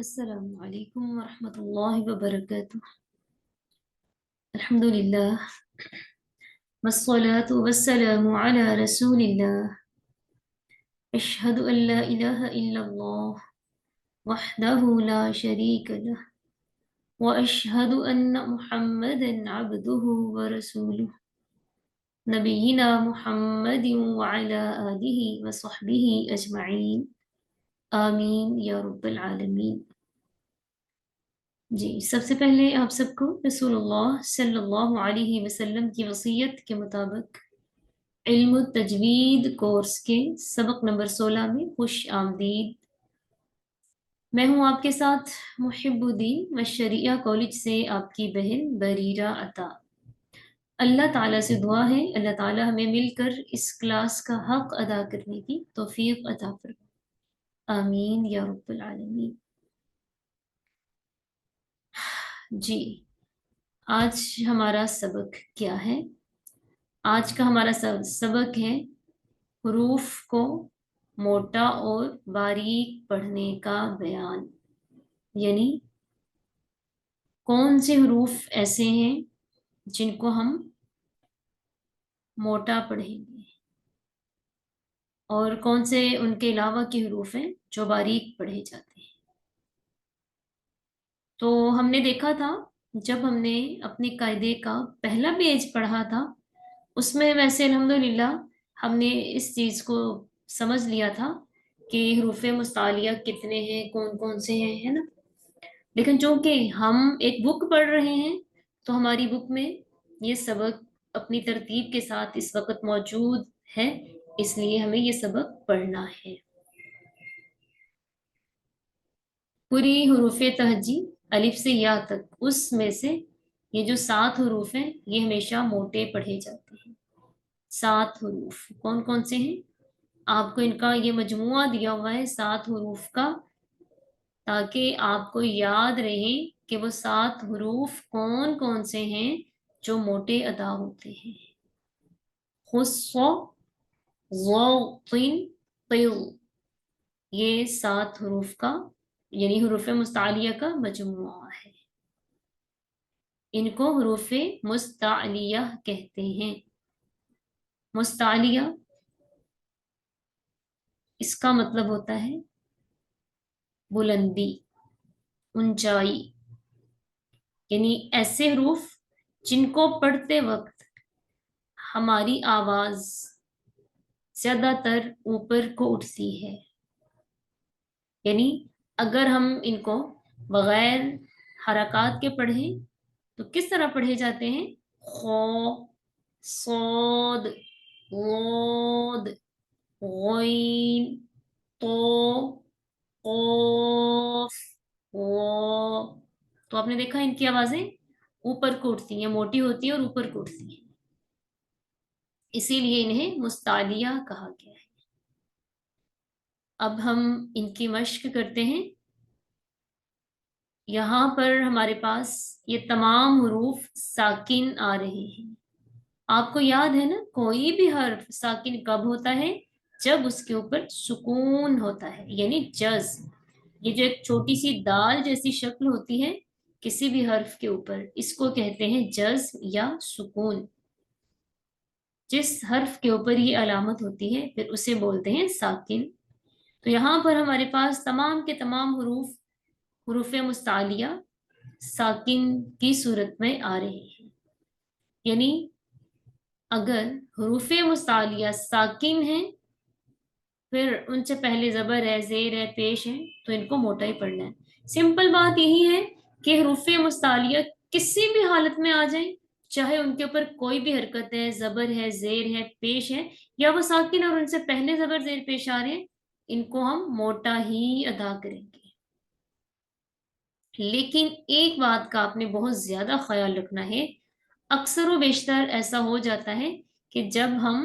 السلام علیکم ورحمۃ اللہ وبرکاتہ۔ الحمد للہ والصلاة والسلام علی رسول اللہ۔ اشہد ان لا الہ الا اللہ وحدہ لا شریک لہ واشہد ان محمدا عبدہ ورسولہ نبینا محمد وعلی آلہ وصحبہ اجمعین آمین یا رب العالمین۔ جی، سب سے پہلے آپ سب کو رسول اللہ صلی اللہ علیہ وسلم کی وصیت کے مطابق علم التجوید کورس کے سبق نمبر 16 میں خوش آمدید۔ میں ہوں آپ کے ساتھ محب الدین مشریعہ کالج سے آپ کی بہن بریرہ عطا۔ اللہ تعالیٰ سے دعا ہے اللہ تعالیٰ ہمیں مل کر اس کلاس کا حق ادا کرنے کی توفیق عطا فرمائے، آمین یا رب العالمین۔ جی، آج ہمارا سبق کیا ہے؟ آج کا ہمارا سبق ہے حروف کو موٹا اور باریک پڑھنے کا بیان، یعنی کون سے حروف ایسے ہیں جن کو ہم موٹا پڑھیں گے اور کون سے ان کے علاوہ کے حروف ہیں جو باریک پڑھے جاتے ہیں۔ تو ہم نے دیکھا تھا جب ہم نے اپنے قاعدے کا پہلا پیج پڑھا تھا، اس میں ویسے الحمدللہ ہم نے اس چیز کو سمجھ لیا تھا کہ حروف مستعلیہ کتنے ہیں، کون کون سے ہیں، ہے نا؟ لیکن چونکہ ہم ایک بک پڑھ رہے ہیں تو ہماری بک میں یہ سبق اپنی ترتیب کے ساتھ اس وقت موجود ہے، اس لیے ہمیں یہ سبق پڑھنا ہے۔ پوری حروف تہجی الف سے یا تک، اس میں سے یہ جو 7 حروف ہیں یہ ہمیشہ موٹے پڑھے جاتے ہیں۔ 7 حروف کون کون سے ہیں؟ آپ کو ان کا یہ مجموعہ دیا ہوا ہے 7 حروف کا، تاکہ آپ کو یاد رہے کہ وہ 7 حروف کون کون سے ہیں جو موٹے ادا ہوتے ہیں۔ خص، ض، طین، طیل، یہ 7 حروف کا یعنی حروف مستعلیہ کا مجموعہ ہے۔ ان کو حروف مستعلیہ کہتے ہیں۔ مستعلیہ اس کا مطلب ہوتا ہے بلندی، اونچائی، یعنی ایسے حروف جن کو پڑھتے وقت ہماری آواز زیادہ تر اوپر کو اٹھتی ہے، یعنی اگر ہم ان کو بغیر حرکات کے پڑھیں تو کس طرح پڑھے جاتے ہیں؟ خو، صاد، غاد، غین، تو، قاف، واو۔ تو آپ نے دیکھا ان کی آوازیں اوپر کو اٹھتی ہیں، موٹی ہوتی ہیں اور اوپر کو اٹھتی ہیں، اسی لیے انہیں مستعلیہ کہا گیا ہے۔ اب ہم ان کی مشق کرتے ہیں۔ یہاں پر ہمارے پاس یہ تمام حروف ساکن آ رہے ہیں۔ آپ کو یاد ہے نا، کوئی بھی حرف ساکن کب ہوتا ہے؟ جب اس کے اوپر سکون ہوتا ہے، یعنی جزم۔ یہ جو ایک چھوٹی سی دال جیسی شکل ہوتی ہے کسی بھی حرف کے اوپر، اس کو کہتے ہیں جزم یا سکون۔ جس حرف کے اوپر یہ علامت ہوتی ہے پھر اسے بولتے ہیں ساکن۔ تو یہاں پر ہمارے پاس تمام کے تمام حروف مستعلیہ ساکن کی صورت میں آ رہے ہیں، یعنی اگر حروف مستعلیہ ساکن ہیں پھر ان سے پہلے زبر ہے، زیر ہے، پیش ہے، تو ان کو موٹا ہی پڑھنا ہے۔ سمپل بات یہی ہے کہ حروف مستعلیہ کسی بھی حالت میں آ جائیں، چاہے ان کے اوپر کوئی بھی حرکت ہے، زبر ہے، زیر ہے، پیش ہے، یا وہ ساکن اور ان سے پہلے زبر زیر پیش آ رہے ہیں، ان کو ہم موٹا ہی ادا کریں گے۔ لیکن ایک بات کا آپ نے بہت زیادہ خیال رکھنا ہے، اکثر و بیشتر ایسا ہو جاتا ہے کہ جب ہم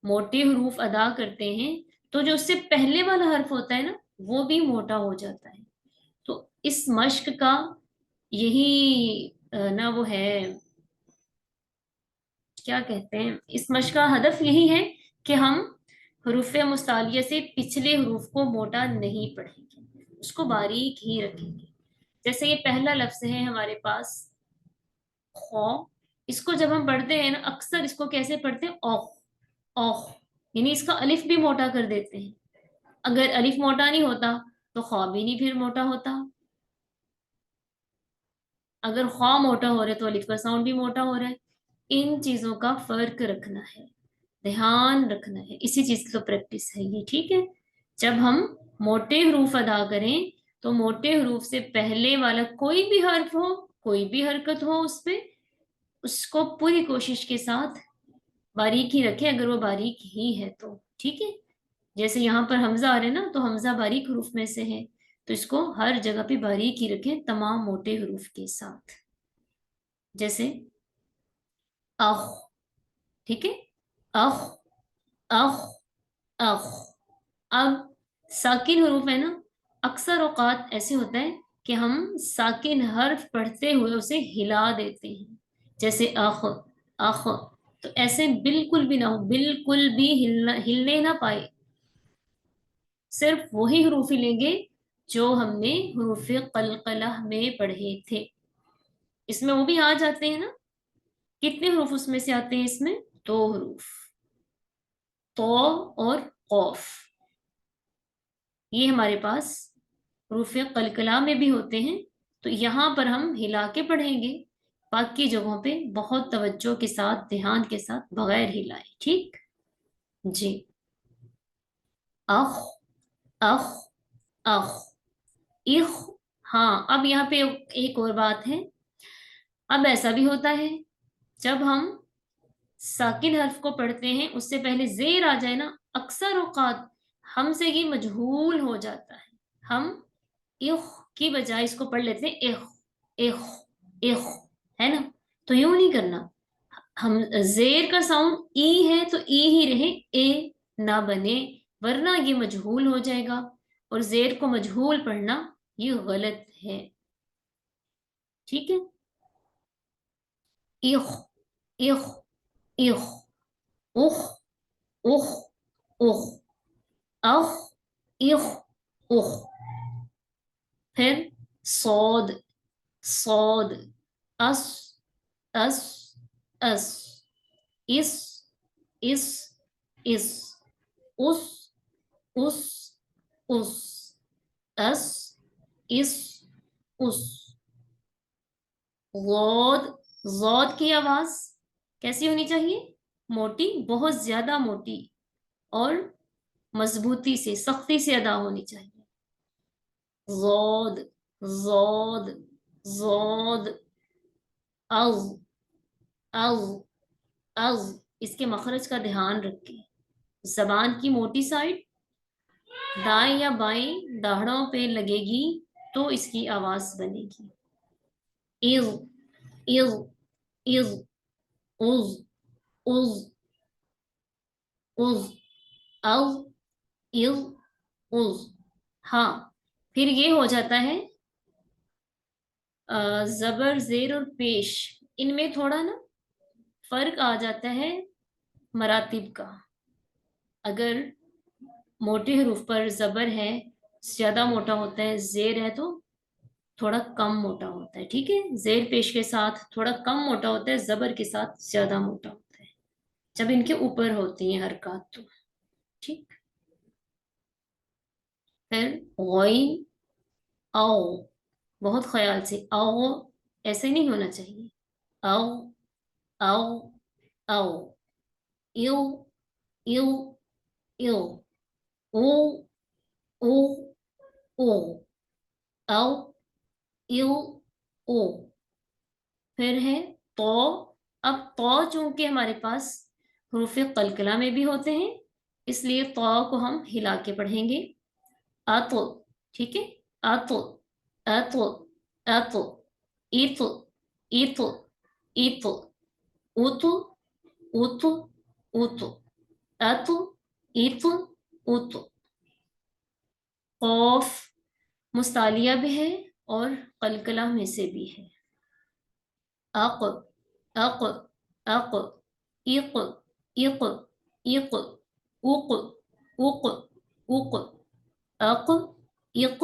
موٹے حروف ادا کرتے ہیں تو جو اس سے پہلے والا حرف ہوتا ہے نا وہ بھی موٹا ہو جاتا ہے۔ تو اس مشق کا یہی نا وہ ہے، کیا کہتے ہیں، اس مشق کا ہدف یہی ہے کہ ہم حروف مستعلیہ سے پچھلے حروف کو موٹا نہیں پڑھیں گے۔ اس کو باریک ہی رکھیں گے. جیسے یہ پہلا لفظ ہے ہمارے پاس خو. اس کو جب ہم پڑھتے ہیں نا اکثر اس کو کیسے پڑھتے ہیں؟ اوخ. اوخ. یعنی اس کا الف بھی موٹا کر دیتے ہیں. اگر الف موٹا نہیں ہوتا تو خوا بھی نہیں پھر موٹا ہوتا. اگر خوا موٹا ہو رہا ہے تو الف کا ساؤنڈ بھی موٹا ہو رہا ہے. ان چیزوں کا فرق رکھنا ہے، دھیان رکھنا ہے. اسی چیز کی تو پریکٹس ہے یہ. ٹھیک ہے. جب ہم موٹے حروف ادا کریں تو موٹے حروف سے پہلے والا کوئی بھی حرف ہو، کوئی بھی حرکت ہو اس پہ، اس کو پوری کوشش کے ساتھ باریک ہی رکھیں اگر وہ باریک ہی ہے تو. ٹھیک ہے. جیسے یہاں پر حمزہ آ رہے ہیں نا، تو حمزہ باریک حروف میں سے ہے، تو اس کو ہر جگہ پہ باریک ہی رکھیں تمام موٹے حروف کے ساتھ. جیسے اخ. ٹھیک ہے. اخ. اخ. اخ. اب ساکن حروف ہے نا، اکثر اوقات ایسے ہوتا ہے کہ ہم ساکن حرف پڑھتے ہوئے اسے ہلا دیتے ہیں. جیسے اخ. اخ. تو ایسے بالکل بھی نہ ہو، بالکل بھی ہلنے نہ پائے. صرف وہی حروف ہی لیں گے جو ہم نے حروف قلقلہ میں پڑھے تھے. اس میں وہ بھی آ جاتے ہیں نا. کتنے حروف اس میں سے آتے ہیں؟ اس میں 2 حروف، تو اور قوف. یہ ہمارے پاس حروف قلقلہ میں بھی ہوتے ہیں، تو یہاں پر ہم ہلا کے پڑھیں گے. باقی جگہوں پہ بہت توجہ کے ساتھ، دھیان کے ساتھ، بغیر ہلائے. ٹھیک جی. اخ. اخ. اخ. اخ. ہاں اب یہاں پہ ایک اور بات ہے. اب ایسا بھی ہوتا ہے جب ہم ساکن حرف کو پڑھتے ہیں اس سے پہلے زیر آ جائے نا، اکثر اوقات ہم سے یہ مجہول ہو جاتا ہے. ہم اخ کی بجائے اس کو پڑھ لیتے ہیں اخ. اخ. اخ. ہے نا. تو یوں نہیں کرنا. ہم زیر کا ساؤنڈ ای ہے تو ای ہی رہے، اے نہ بنے، ورنہ یہ مجہول ہو جائے گا. اور زیر کو مجہول پڑھنا یہ غلط ہے. ٹھیک ہے. اخ. اخ. اخ. اخ. اخ. اخ. اخ. اخ. اخ. پھر صاد. صاد. اس. اس. اس. اس. اس. اس. اس. اس. اس. اس. اس. اس. غود. غود کی آواز کیسی ہونی چاہیے؟ موٹی، بہت زیادہ موٹی اور مضبوطی سے، سختی سے ادا ہونی چاہیے. غود. غود. غود. اغ. اغ. اغ. اس کے مخرج کا دھیان رکھیں. زبان کی موٹی سائڈ دائیں یا بائیں داڑھوں پہ لگے گی تو اس کی آواز بنے گی. اغ. اغ. اغ. اغ. اغ. اغ. اغ. اغ. اغ. ہاں پھر یہ ہو جاتا ہے زبر، زیر اور پیش، ان میں تھوڑا نا فرق آ جاتا ہے مراتب کا. اگر موٹے حروف پر زبر ہے زیادہ موٹا ہوتا ہے، زیر ہے تو تھوڑا کم موٹا ہوتا ہے. ٹھیک ہے. زیر پیش کے ساتھ تھوڑا کم موٹا ہوتا ہے، زبر کے ساتھ زیادہ موٹا ہوتا ہے جب ان کے اوپر ہوتی ہیں حرکات تو. ٹھیک. پھر غین. او. بہت خیال سے، او ایسے نہیں ہونا چاہیے. او. او. او. یو. یو. یو. او. او. او. او. یو. او. پھر ہے تو. اب تو چونکہ ہمارے پاس حروف قلقلہ میں بھی ہوتے ہیں، اس لیے تو کو ہم ہلا کے پڑھیں گے. اتو. ٹھیک ہے. اتو. اتو. اتو. ایتو. ایتو. ایتو. اوتو. اوتو. اوتو. اتو. ایتو. اوتو. قوف مستعلیہ بھی ہے اور قلقلہ میں سے بھی ہے. اق. اق. اق. اق. اق. اق. اق. اق. اق. اق. اق.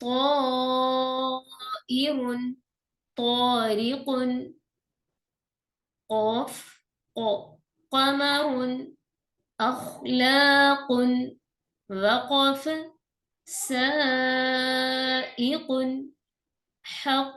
طائر، طارق، قاف، قمر، أخلاق، وقف، سائق، حق।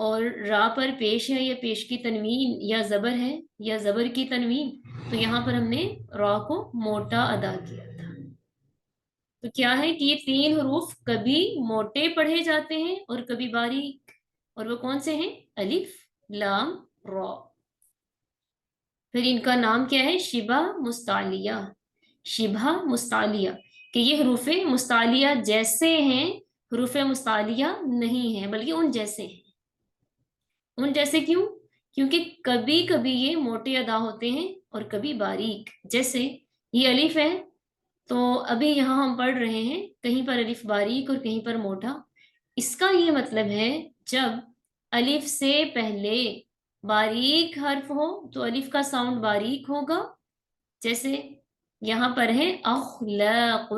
اور را پر پیش ہے یا پیش کی تنوین یا زبر ہے یا زبر کی تنوین، تو یہاں پر ہم نے را کو موٹا ادا کیا تھا۔ تو کیا ہے کہ یہ 3 حروف کبھی موٹے پڑھے جاتے ہیں اور کبھی باریک، اور وہ کون سے ہیں؟ الف لام را۔ پھر ان کا نام کیا ہے؟ شبہ مستعلیہ، شبہ مستعلیہ، کہ یہ حروف مستعلیہ جیسے ہیں، حروف مستعلیہ نہیں ہیں بلکہ ان جیسے ہیں۔ ان جیسے کیوں؟ کیونکہ کبھی کبھی یہ موٹے ادا ہوتے ہیں اور کبھی باریک۔ جیسے یہ الف ہے تو ابھی یہاں ہم پڑھ رہے ہیں کہیں پر الف باریک اور کہیں پر موٹا۔ اس کا یہ مطلب ہے جب الف سے پہلے باریک حرف ہو تو الف کا ساؤنڈ باریک ہوگا۔ جیسے یہاں پر ہے اخلاق،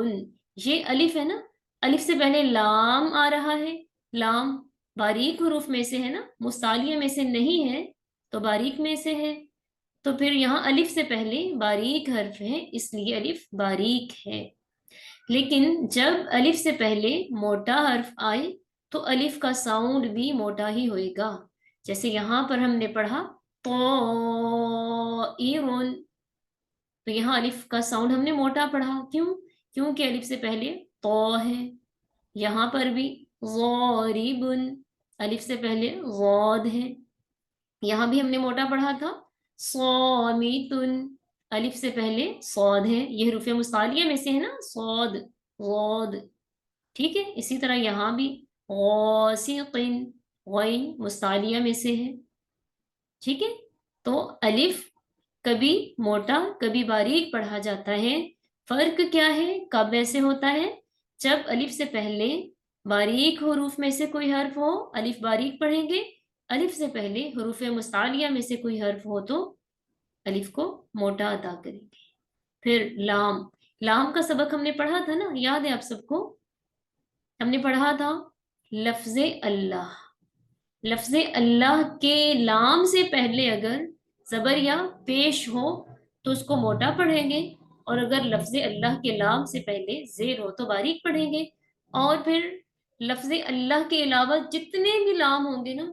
یہ الف ہے نا، الف سے پہلے لام آ رہا ہے، لام باریک حروف میں سے ہے نا، مستعلیہ میں سے نہیں ہے تو باریک میں سے ہے، تو پھر یہاں الف سے پہلے باریک حرف ہے اس لیے الف باریک ہے۔ لیکن جب الف سے پہلے موٹا حرف آئے تو الف کا ساؤنڈ بھی موٹا ہی ہوئے گا۔ جیسے یہاں پر ہم نے پڑھا طائرون، تو یہاں الف کا ساؤنڈ ہم نے موٹا پڑھا، کیوں؟ کیونکہ الف سے پہلے تو ہے۔ یہاں پر بھی ضارب، الف سے پہلے غاد ہے، یہاں بھی ہم نے موٹا پڑھا تھا۔ صامت، الف سے پہلے صاد ہے، یہ حروف مستعلیہ میں سے ہے نا، صاد غاد، ٹھیک ہے۔ اسی طرح یہاں بھی غاسق، غین مستعلیہ میں سے ہے، ٹھیک ہے۔ تو الف کبھی موٹا کبھی باریک پڑھا جاتا ہے۔ فرق کیا ہے؟ کب ایسے ہوتا ہے؟ جب الف سے پہلے باریک حروف میں سے کوئی حرف ہو الف باریک پڑھیں گے، الف سے پہلے حروف مستعلیہ میں سے کوئی حرف ہو تو الف کو موٹا ادا کریں گے۔ پھر لام، لام کا سبق ہم نے پڑھا تھا نا، یاد ہے آپ سب کو؟ ہم نے پڑھا تھا لفظ اللہ، لفظ اللہ کے لام سے پہلے اگر زبر یا پیش ہو تو اس کو موٹا پڑھیں گے، اور اگر لفظ اللہ کے لام سے پہلے زیر ہو تو باریک پڑھیں گے۔ اور پھر لفظ اللہ کے علاوہ جتنے بھی لام ہوں گے نا،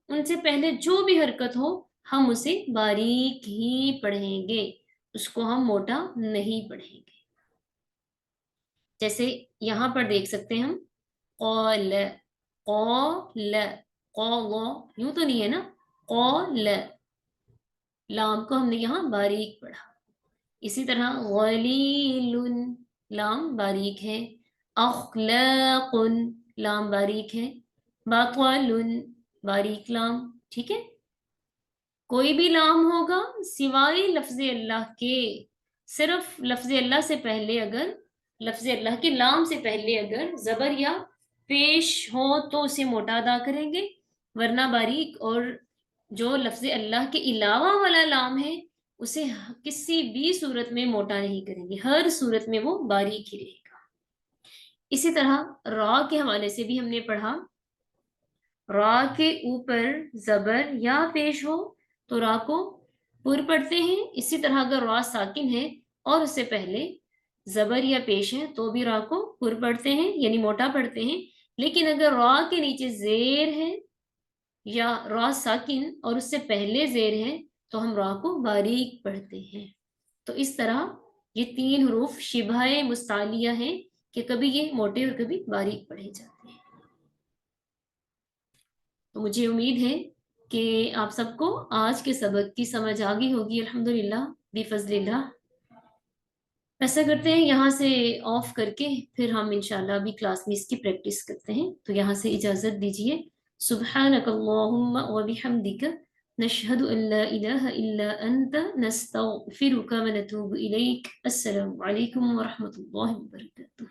ان سے پہلے جو بھی حرکت ہو ہم اسے باریک ہی پڑھیں گے، اس کو ہم موٹا نہیں پڑھیں گے۔ جیسے یہاں پر دیکھ سکتے ہیں ہم قال، قال، قال، یوں تو نہیں ہے نا، قال، لام کو ہم نے یہاں باریک پڑھا۔ اسی طرح غلیل، لام باریک ہے۔ اخلاق، لام باریک ہے۔ باطل، باریک لام، ٹھیک ہے۔ کوئی بھی لام ہوگا سوائے لفظ اللہ کے، صرف لفظ اللہ سے پہلے اگر لفظ اللہ کے لام سے پہلے اگر زبر یا پیش ہو تو اسے موٹا ادا کریں گے، ورنہ باریک۔ اور جو لفظ اللہ کے علاوہ والا لام ہے اسے کسی بھی صورت میں موٹا نہیں کریں گے، ہر صورت میں وہ باریک ہی رہے گا۔ اسی طرح را کے حوالے سے بھی ہم نے پڑھا، را کے اوپر زبر یا پیش ہو تو را کو پر پڑھتے ہیں، اسی طرح اگر را ساکن ہے اور اس سے پہلے زبر یا پیش ہے تو بھی را کو پر پڑھتے ہیں، یعنی موٹا پڑھتے ہیں۔ لیکن اگر را کے نیچے زیر ہے یا را ساکن اور اس سے پہلے زیر ہے تو ہم را کو باریک پڑھتے ہیں۔ تو اس طرح یہ 3 حروف شبہ مستعلیہ ہیں کہ کبھی یہ موٹے اور کبھی باریک پڑھے جاتے ہیں۔ تو مجھے امید ہے کہ آپ سب کو آج کے سبق کی سمجھ آ گئی ہوگی، الحمدللہ بفضل اللہ۔ ایسا کرتے ہیں یہاں سے آف کر کے پھر ہم انشاءاللہ ابھی کلاس میں اس کی پریکٹس کرتے ہیں، تو یہاں سے اجازت دیجیے۔ سبحانک اللہم و بحمدک، نشہد ان لا الہ الا انت، نستغفرک و نتوب الیک۔ السلام علیکم ورحمۃ اللہ وبرکاتہ۔